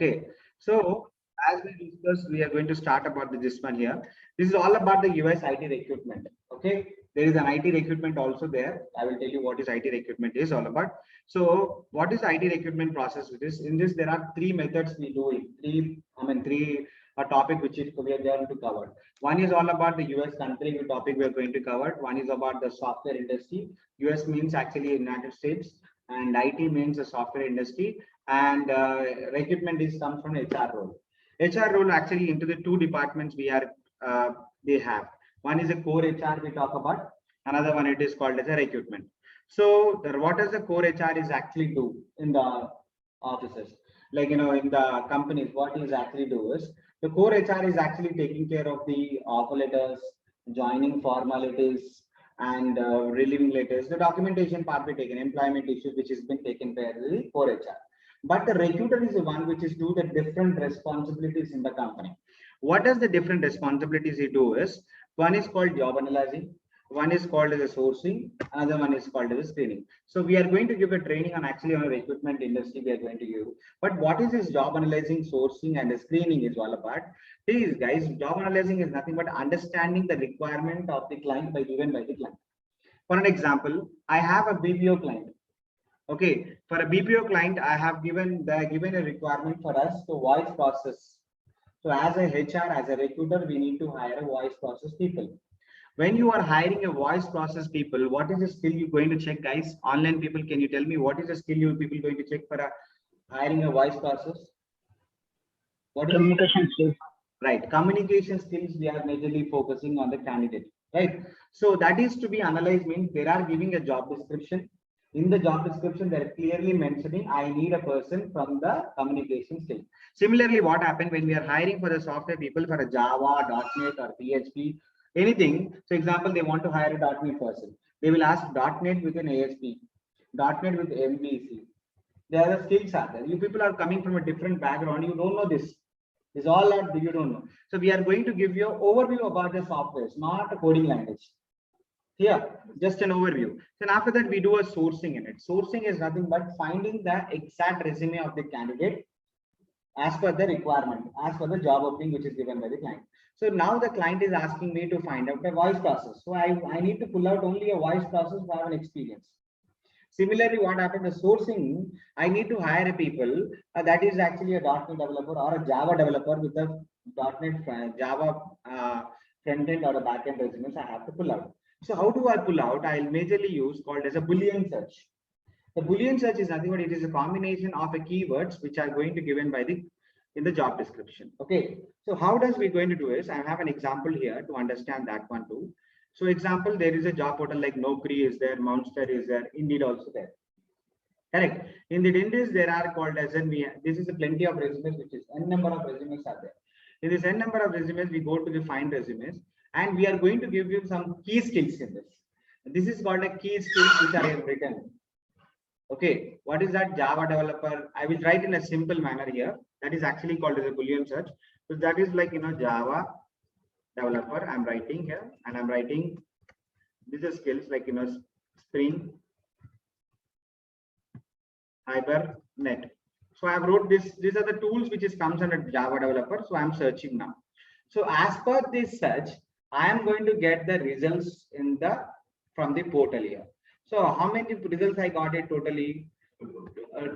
Okay, so as we discussed, we are going to start about this one here. This is all about the US IT recruitment. Okay, there is an IT recruitment also there. I will tell you what is IT recruitment is all about. So what is IT recruitment process with this? In this, there are three methods we do it. Three a topic which is we are going to cover. One is all about the US country topic we are going to cover. One is about the software industry. US means actually United States, and IT means the software industry, and recruitment is comes from HR role. HR role actually into the two departments we are they have. One is a core HR we talk about. Another one it is called as a recruitment. So what does the core HR is actually do in the offices? Like in the companies, what is actually do is the core HR is actually taking care of the offer letters, joining formalities, and relieving letters. The documentation part be taken, employment issues which has been taken by the core HR. But the recruiter is the one which is do the different responsibilities in the company. What does the different responsibilities he do is, one is called job analyzing, one is called as a sourcing, another one is called as a screening. So we are going to give a training on actually on a recruitment industry we are going to give. But what is this job analyzing, sourcing, and the screening is all about? Please guys, job analyzing is nothing but understanding the requirement of the client given by the client. For an example, I have a BPO client. Okay, for a BPO client, I have given a requirement for us to voice process. So as a HR, as a recruiter, we need to hire a voice process people. When you are hiring a voice process people, what is the skill you're going to check, guys? Online people, can you tell me what is the skill you people going to check for hiring a voice process? What is communication skills? Right, communication skills. We are majorly focusing on the candidate, right? So that is to be analyzed. Means they are giving a job description. In the job description, they're clearly mentioning, I need a person from the communication skill. Similarly, what happened when we are hiring for the software people for a Java, .NET or PHP, anything. So example, they want to hire a .NET person. They will ask .NET with an ASP, .NET with MVC. There are the skills are there. You people are coming from a different background. You don't know this. This is all that you don't know. So we are going to give you an overview about the softwares, not a coding language. Here, just an overview. Then after that, we do a sourcing in it. Sourcing is nothing but finding the exact resume of the candidate as per the requirement, as per the job opening which is given by the client. So now the client is asking me to find out the voice process. So I need to pull out only a voice process who have an experience. Similarly, what happened in sourcing, I need to hire a people that is actually a .NET developer or a Java developer with a .NET Java front end or a back end resumes I have to pull out. So how do I pull out? I'll majorly use called as a Boolean search. The Boolean search is nothing but it is a combination of a keywords which are going to given by in the job description. Okay. So how does we going to do is, I have an example here to understand that one too. So example, there is a job portal like Naukri is there, Monster is there, Indeed also there. Correct. In the Indeed, there are called as this is a plenty of resumes, which is n number of resumes are there. In this n number of resumes, we go to the find resumes. And we are going to give you some key skills in this. This is called a key skills which are written. Okay, what is that? Java developer. I will write in a simple manner here. That is actually called as a Boolean search. So that is like Java developer. I'm writing here, and I'm writing these are skills like Spring, Hibernate. So I have wrote this. These are the tools which is comes under Java developer. So I'm searching now. So as per this search, I am going to get the results from the portal here. So how many results I got it totally?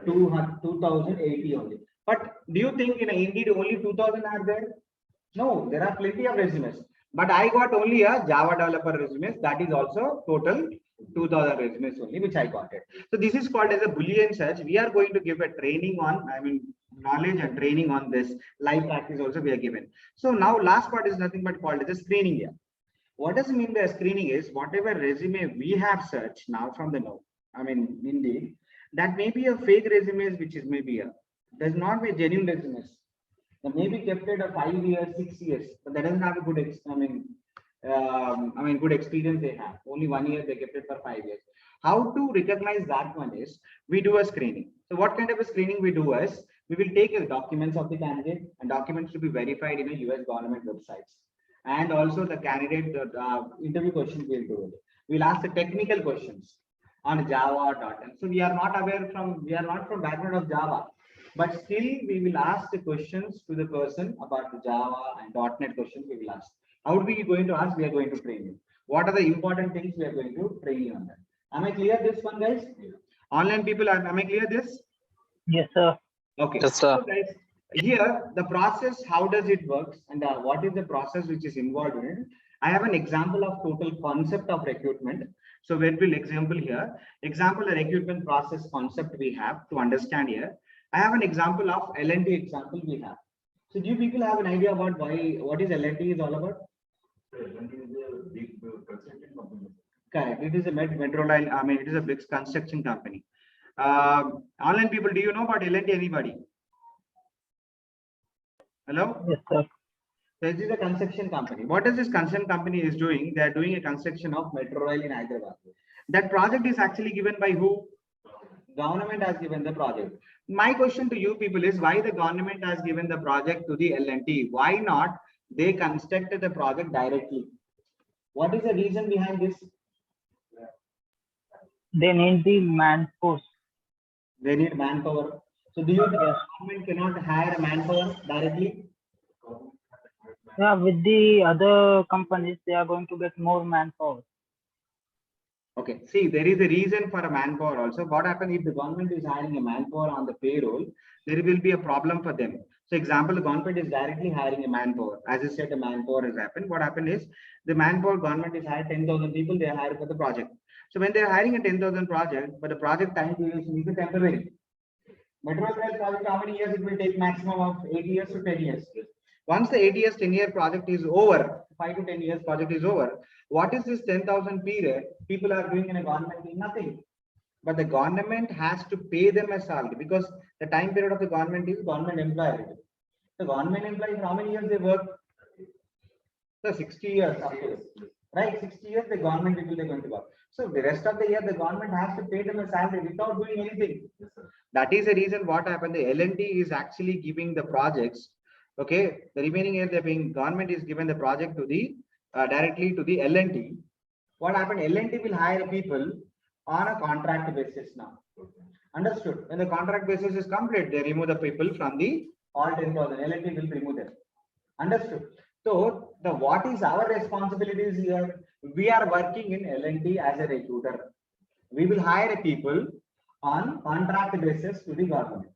2080 only. But do you think in Indeed only 2000 are there? No, there are plenty of resumes. But I got only a Java developer resumes. That is also total 2000 resumes only, which I got it. So this is called as a Boolean search. We are going to give a training on, knowledge and training on this. Live practice also we are given. So now last part is nothing but called as a screening here. What does it mean by screening is whatever resume we have searched now from the Indeed, that may be a fake resumes, which is maybe does not be genuine resumes. That may be kept at 5 years, 6 years, but that doesn't have a good good experience they have. Only 1 year they kept it for 5 years. How to recognize that one is we do a screening. So what kind of a screening we do is we will take the documents of the candidate, and documents to be verified in a US government websites. And also the candidate interview questions we'll do it. We'll ask the technical questions on Java or .NET. So we are not from background of Java. but still we will ask the questions to the person about the Java and .NET questions we will ask. How are we going to ask? We are going to train you. What are the important things we are going to train you on that? Am I clear this one, guys? Online people, am I clear this? Yes, sir. Okay. Yes, sir. So guys, here the process, how does it work, and what is the process which is involved in it? I have an example of total concept of recruitment. So where will example here? Example, a recruitment process concept we have to understand here. I have an example of L&D example we have. So do you people have an idea about what is L&D is all about? L&D is a big construction company. Correct. It is a metro line. I mean, it is a big construction company. Online people, do you know about L&D? Anybody? Hello? Yes, sir. This is a construction company. What is this construction company is doing? They are doing a construction of metro rail in Hyderabad. That project is actually given by who? Government has given the project. My question to you people is, why the government has given the project to the L&T? Why not they constructed the project directly? What is the reason behind this? They need the manforce. They need manpower. So do you think the government cannot hire a manpower directly? Yeah, with the other companies, they are going to get more manpower. Okay, see, there is a reason for a manpower also. What happens if the government is hiring a manpower on the payroll, there will be a problem for them. So example, the government is directly hiring a manpower. As I said, the manpower has happened. What happened is the manpower government is hired 10,000 people, they are hired for the project. So when they are hiring a 10,000 project, but the project time duration is temporary. Metro rail project, how many years it will take? Maximum of 8 years to 10 years. Once the 8 years, 10-year project is over, 5 to 10 years project is over, what is this 10,000 period? People are doing in a government thing? Nothing. But the government has to pay them a salary because the time period of the government is government employee. The government employees, how many years they work? So 60 years, right? 60 years the government people are going to work. So the rest of the year, the government has to pay them a salary without doing anything. That is the reason what happened. The L&T is actually giving the projects. Okay, the remaining year they're being government is given the project to the directly to the L&T. What happened? L&T will hire people on a contract basis now. Understood? When the contract basis is complete, they remove the people from the all 10,000. L&T will remove them. Understood? So the what is our responsibilities here? We are working in L&T as a recruiter. We will hire people on contract basis to the government.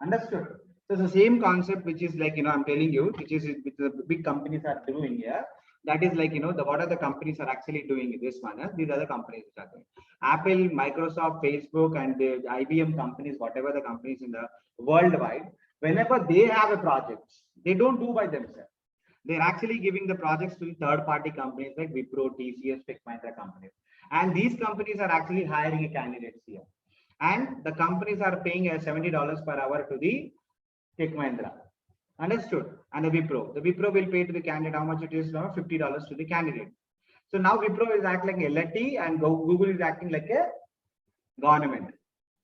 Understood? So the same concept, which is like, I'm telling you, which the big companies are doing here. That is like, what are the companies are actually doing this one? These are the companies which are doing. Apple, Microsoft, Facebook, and the IBM companies, whatever the companies in the worldwide, whenever they have a project, they don't do by themselves. They're actually giving the projects to third-party companies like Wipro, TCS, Tech Mahindra companies. And these companies are actually hiring a candidates here. And the companies are paying $70 per hour to the Tech Mahindra. Understood? And the Wipro. The Wipro will pay to the candidate how much it is now? $50 to the candidate. So now Wipro is acting like L&T and Google is acting like a government.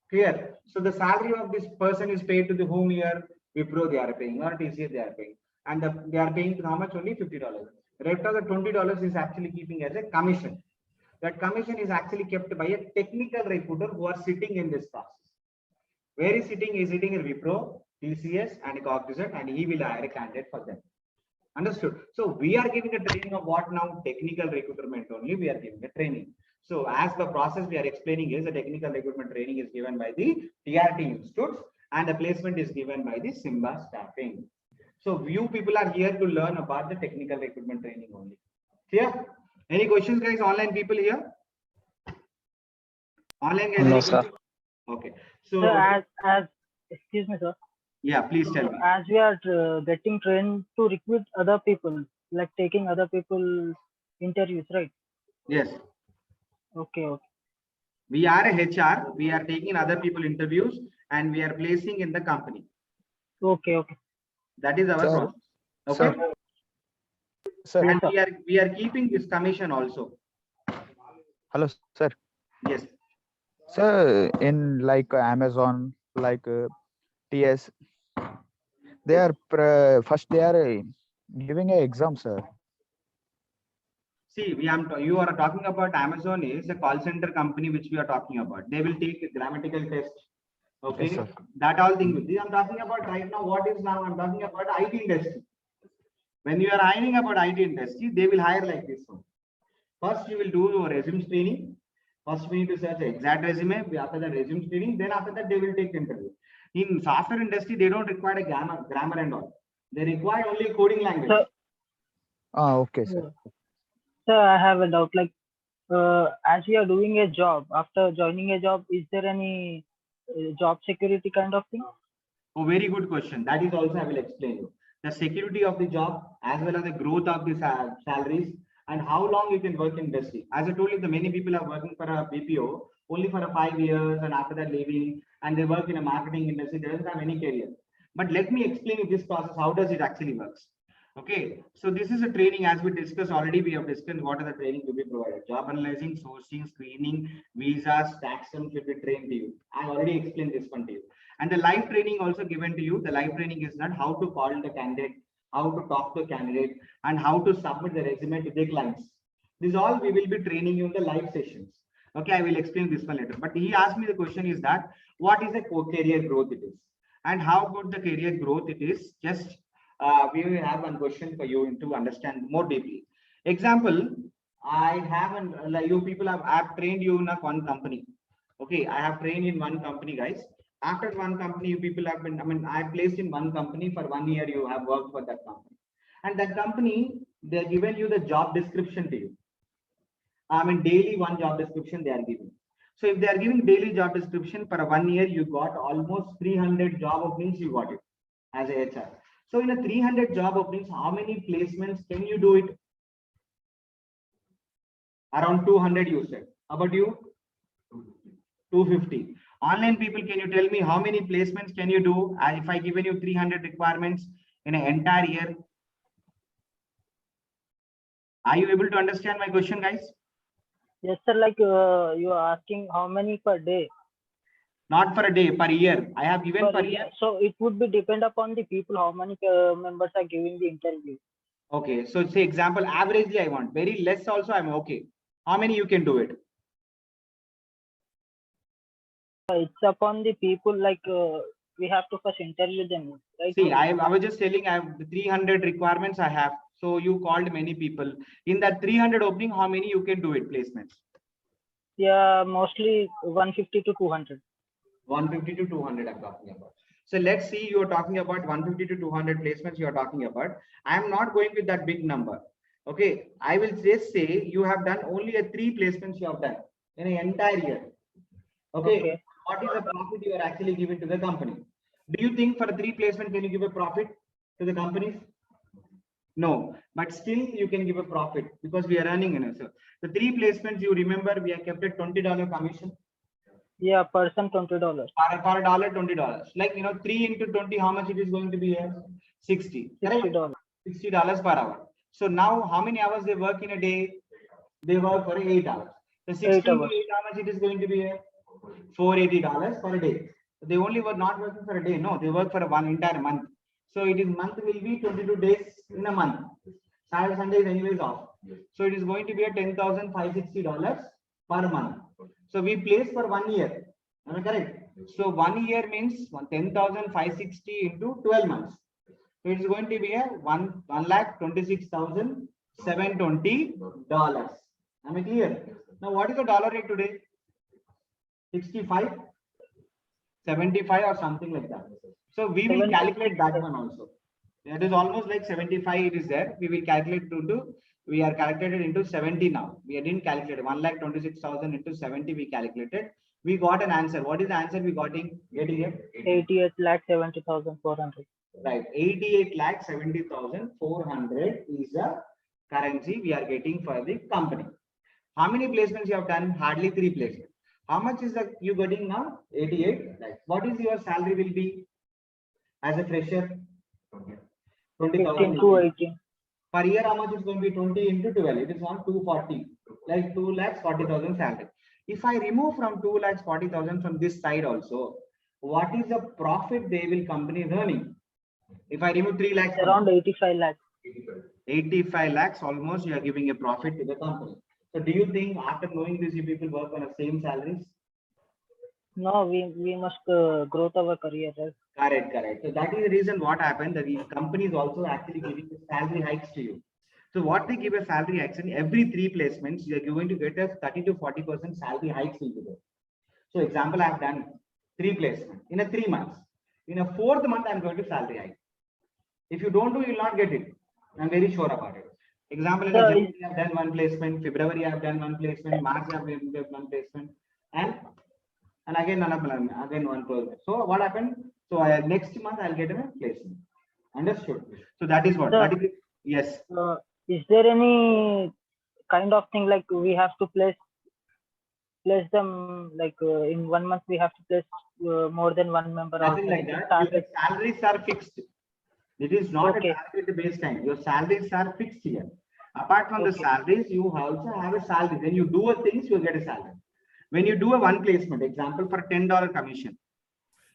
Clear? So the salary of this person is paid to the whom here? Wipro they are paying or TCS they are paying. And they are paying how much? Only $50. Rest of the $20 is actually keeping as a commission. That commission is actually kept by a technical recruiter who are sitting in this process. Where is sitting? He is sitting in Wipro, TCS, and Cognizant, and he will hire a candidate for them. Understood? So we are giving a training of what now? Technical recruitment only. We are giving a training. So as the process we are explaining is the technical recruitment training is given by the TRT institutes, and the placement is given by the Simba staffing. So you people are here to learn about the technical recruitment training only. Clear? Any questions, guys? Online people here? Online guys? No, sir. Okay. So as excuse me, sir. Yeah, please tell me. As we are getting trained to recruit other people, like taking other people interviews, right? Yes. Okay. We are a HR. We are taking other people interviews and we are placing in the company. Okay. That is our process. Okay. Sir. And we are keeping this commission also. Hello, sir. Yes. Sir, in like Amazon, like TS, they are first they are giving an exam, sir. See, you are talking about Amazon is a call center company which we are talking about. They will take a grammatical test. Okay, Yes, sir. that all thing will be. I'm talking about right now. What is now? I'm talking about IT industry. When you are hiring about IT industry, they will hire like this one. First, you will do your resume screening. First, we need to search the exact resume. After that, resume screening. Then after that, they will take the interview. In software industry, they don't require a grammar and all. They require only coding language. Okay, sir. Sir, I have a doubt. Like, as you are doing a job, after joining a job, is there any job security kind of thing? Oh, very good question. That is also I will explain you. The security of the job as well as the growth of the salaries and how long you can work in industry. As I told you, the many people are working for a BPO only for 5 years and after that leaving, and they work in a marketing industry. They don't have any career. But let me explain you this process. How does it actually works? Okay, so this is a training as we discussed already. We have discussed what are the training to be provided. Job analyzing, sourcing, screening, visas, tax terms should be trained to you. I already explained this one to you. And the live training also given to you. The live training is not how to call the candidate, how to talk to a candidate, and how to submit the resume to the clients. This all we will be training you in the live sessions. Okay, I will explain this one later. But he asked me the question is that what is the career growth it is and how good the career growth it is. Just we will have one question for you to understand more deeply. Example, I haven't like you people have I have trained you in a one company. Okay, I have trained in one company, guys. After one company, you people have been, I placed in one company for 1 year, you have worked for that company. And that company, they're given you the job description to you. Daily one job description they are giving. So if they are giving daily job description for 1 year, you got almost 300 job openings, you got it as a HR. So in a 300 job openings, how many placements can you do it? Around 200 you said. How about you? 250. Online people, can you tell me how many placements can you do if I given you 300 requirements in an entire year? Are you able to understand my question, guys? Yes, sir. Like you are asking how many per day? Not for a day, per year. I have given per year. So it would be depend upon the people, how many members are giving the interview. Okay, so say example, averagely I want. Very less also I'm okay. How many you can do it? It's upon the people, like we have to first interview them, right? See, I was just telling I have the 300 requirements I have. So you called many people. In that 300 opening, how many you can do it placements? Yeah, mostly 150 to 200. 150 to 200 I'm talking about. So let's see, you're talking about 150 to 200 placements you're talking about. I'm not going with that big number. Okay, I will just say you have done only a 3 placements you have done in an entire year. Okay. What is the profit you are actually giving to the company? Do you think for a 3 placement, can you give a profit to the companies? No, but still you can give a profit because we are earning in it. So the 3 placements, you remember we have kept a $20 commission. Yeah, person $20. Per dollar, $20. Like 3 into 20, how much it is going to be here? 60. $60. $60 per hour. So now how many hours they work in a day? They work for 8 hours. So 60 to 8, how much it is going to be here? $480 per day. They only were not working for a day. No, they work for one entire month. So it is month will be 22 days in a month. Saturday, Sunday is anyways off. So it is going to be a $10,560 per month. So we place for 1 year. Am I correct? So 1 year means 10,560 into 12 months. So it is going to be a $1,26,720. Am I clear? Now what is the dollar rate today? 65, 75 or something like that. So we will calculate that one also. That is almost like 75 it is there. We will calculate we are calculated into 70 now. We didn't calculate 1,26,000 into 70 we calculated. We got an answer. What is the answer we got in? Getting it? 88,70,400. Right. 88,70,400 is the currency we are getting for the company. How many placements you have done? Hardly 3 placements. How much is that you getting now? 88 lakhs. What is your salary will be as a fresher? 15 to 18. Per year, how much is going to be 20 into 12? It is on 240, like 2,40,000 salary. If I remove from 2,40,000 from this side also, what is the profit they will company is earning? If I remove 3 lakhs, around 85 lakhs. 85 lakhs almost you are giving a profit to the company. So do you think after knowing this, you people work on the same salaries? No, we must grow our career, right? Correct. So that is the reason what happened, that these companies also actually giving the salary hikes to you. So what they give a salary hikes in every 3 placements, you're going to get a 30 to 40% salary hikes into there. So example, I have done 3 placements in a 3 months. In a 4th month, I'm going to salary hike. If you don't do, you'll not get it. I'm very sure about it. Example, in a So January, I have done 1 placement, February, I have done 1 placement, March, I have done 1 placement, and again again 1 placement. So what happened? So next month I'll get a placement. Understood? So that is what. So, That is yes. is there any kind of thing like we have to place them like in 1 month we have to place more than one member or Nothing like that. Your target? salaries are fixed. It is not Okay. a target based time. Your salaries are fixed here. Apart from the Okay. salaries, you also have a salary. When you do a things, you will get a salary. When you do a 1 placement, example for $10 commission,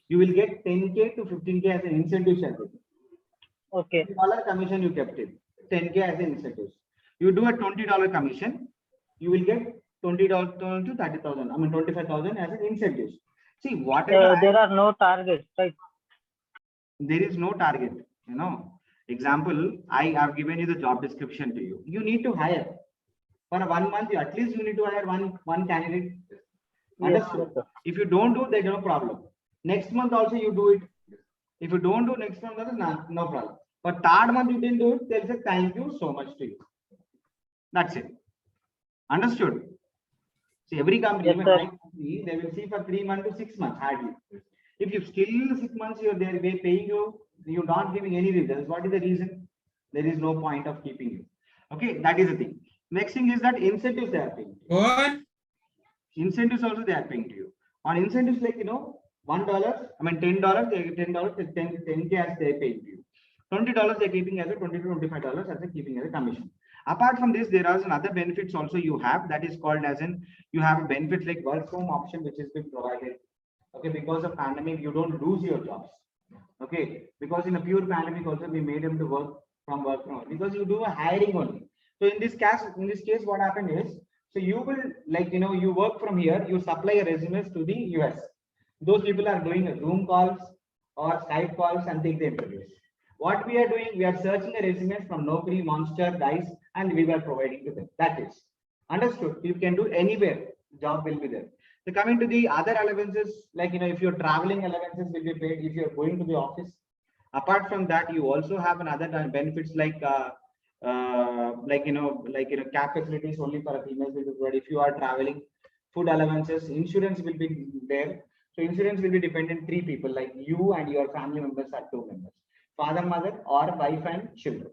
you will get 10K to 15K as an incentive salary. Okay. $10 commission you kept it, 10K as an incentive. You do a $20 commission, you will get $20 to 30,000. I mean 25,000 as an incentive. See, whatever There are no targets, right? there is no target. Example, I have given you the job description to you. You need to hire for 1 month. At least you need to hire one candidate. Understood? Yes, sir. If you don't do, there's no problem. Next month also you do it. If you don't do next month, no problem. But 3rd month you didn't do it, they'll say thank you so much to you. That's it. Understood? See, every company, Yes, even sir. my company, they will see for 3 months to 6 months hardly. If you still 6 months you're there, they paying you, you're not giving any results. What is the reason? There is no point of keeping you. Okay, that is the thing. Next thing is that incentives they are paying. What? Incentives also they are paying to you. On incentives, like $1, I mean $10, they get $10, 10K as they paying to you. $20 they're keeping as a $20 to $25 as a keeping as a commission. Apart from this, there are some other benefits also you have, that is called as in, you have a benefit like work from option, which has been provided. Okay, because of pandemic, you don't lose your jobs. Okay, because in a pure pandemic also we made them to work from because you do a hiring only. So in this case, what happened is, so you will you work from here, you supply your resumes to the US. Those people are doing a Zoom calls or Skype calls and take the interviews. What we are doing, we are searching the resumes from Naukri, Monster, Dice, and we were providing to them. That is understood. You can do anywhere, job will be there. So coming to the other allowances, like if you're traveling, allowances will be paid if you're going to the office. Apart from that, you also have another benefits like cab facilities only for females will be provided. If you are traveling, food allowances, insurance will be there. So insurance will be dependent 3 people, like you and your family members are 2 members, father, mother, or wife and children.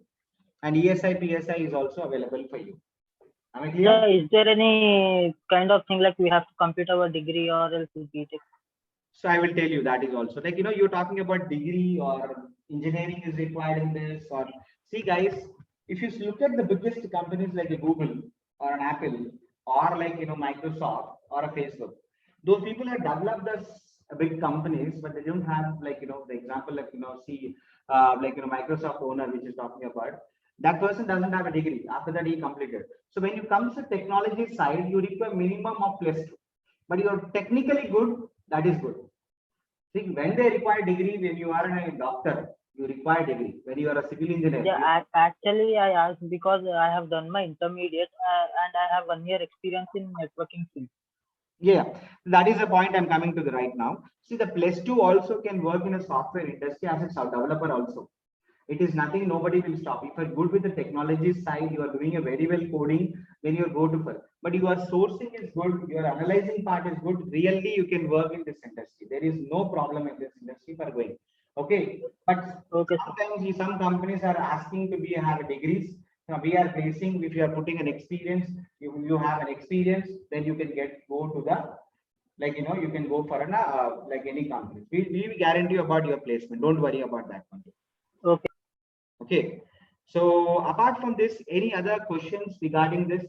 And ESI, PSI is also available for you. Am I clear? Yeah, is there any kind of thing like we have to complete our degree or else BTech? So I will tell you that is also like, you're talking about degree or engineering is required in this, or see guys, if you look at the biggest companies like a Google or an Apple or like, Microsoft or a Facebook, those people have developed this big companies, but they don't have like, the example, like, see, Microsoft owner, which is talking about, that person doesn't have a degree. After that, he completed. So when you come to technology side, you require minimum of +2, but you're technically good. That is good. See, when they require degree, when you are a doctor, you require degree. When you are a civil engineer, Yeah, actually I asked because I have done my intermediate and I have 1 year experience in networking field. yeah, that is the point I'm coming to the right now. See, the +2 also can work in a software industry as a developer also. It is nothing, nobody will stop. If you're good with the technology side, you are doing a very well coding, then you go to first. But your sourcing is good, your analyzing part is good. Really, you can work in this industry. There is no problem in this industry for going. Okay, but Okay, sometimes some companies are asking to have degrees. Now we are basing, if you are putting an experience, you have an experience, then you can go to the you can go for an like any company. We guarantee you about your placement. Don't worry about that one. okay. Okay. So apart from this, any other questions regarding this?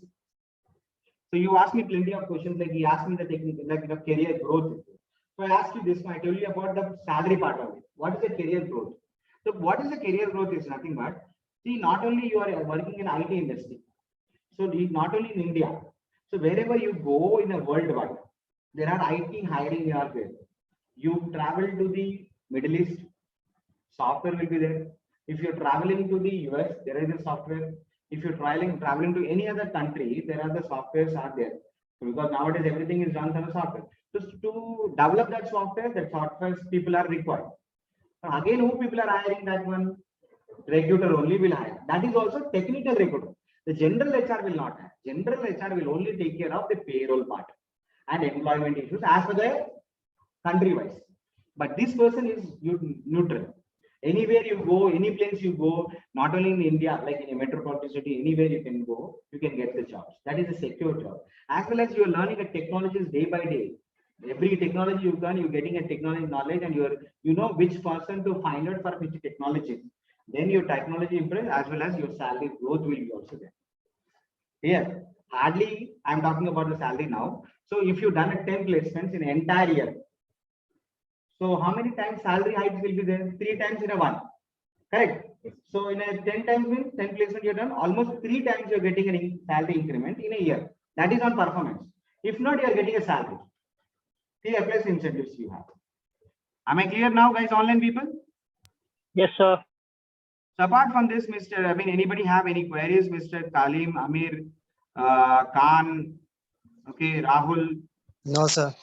So you asked me plenty of questions, like he asked me the technical, like career growth. So I asked you this one. I told you about the salary part of it. What is the career growth? So what is the career growth is nothing but, see, not only you are working in IT industry, so not only in India. So wherever you go in a worldwide, There are IT hiring jobs there. You travel to the Middle East, software will be there. If you're traveling to the US, there is a software. If you're traveling to any other country, there are the softwares are there. Because nowadays everything is done on a software. So to develop that software people are required. Now again, who people are hiring that one? Recruiter only will hire. That is also technical recruiter. The general HR will not hire. General HR will only take care of the payroll part and employment issues as per the country wise. But this person is neutral. Anywhere you go, any place you go, not only in India, like in a metropolitan city, anywhere you can go, you can get the jobs. That is a secure job. As well as you are learning the technologies day by day. Every technology you learn, you're getting a technology knowledge, and you know which person to find out for which technology. Then your technology improves as well as your salary growth will be also there. Here, hardly I'm talking about the salary now. So if you've done a 10 placements in an entire year, so how many times salary hikes will be there? 3 times in a one. Correct. So in a 10 times means 10 placement you're done, almost 3 times you're getting a salary increment in a year. That is on performance. If not, you're getting a salary. Here plus incentives you have. Am I clear now, guys, online people? Yes, sir. So apart from this, anybody have any queries? Mr. Kalim, Amir, Khan, okay, Rahul? No, sir.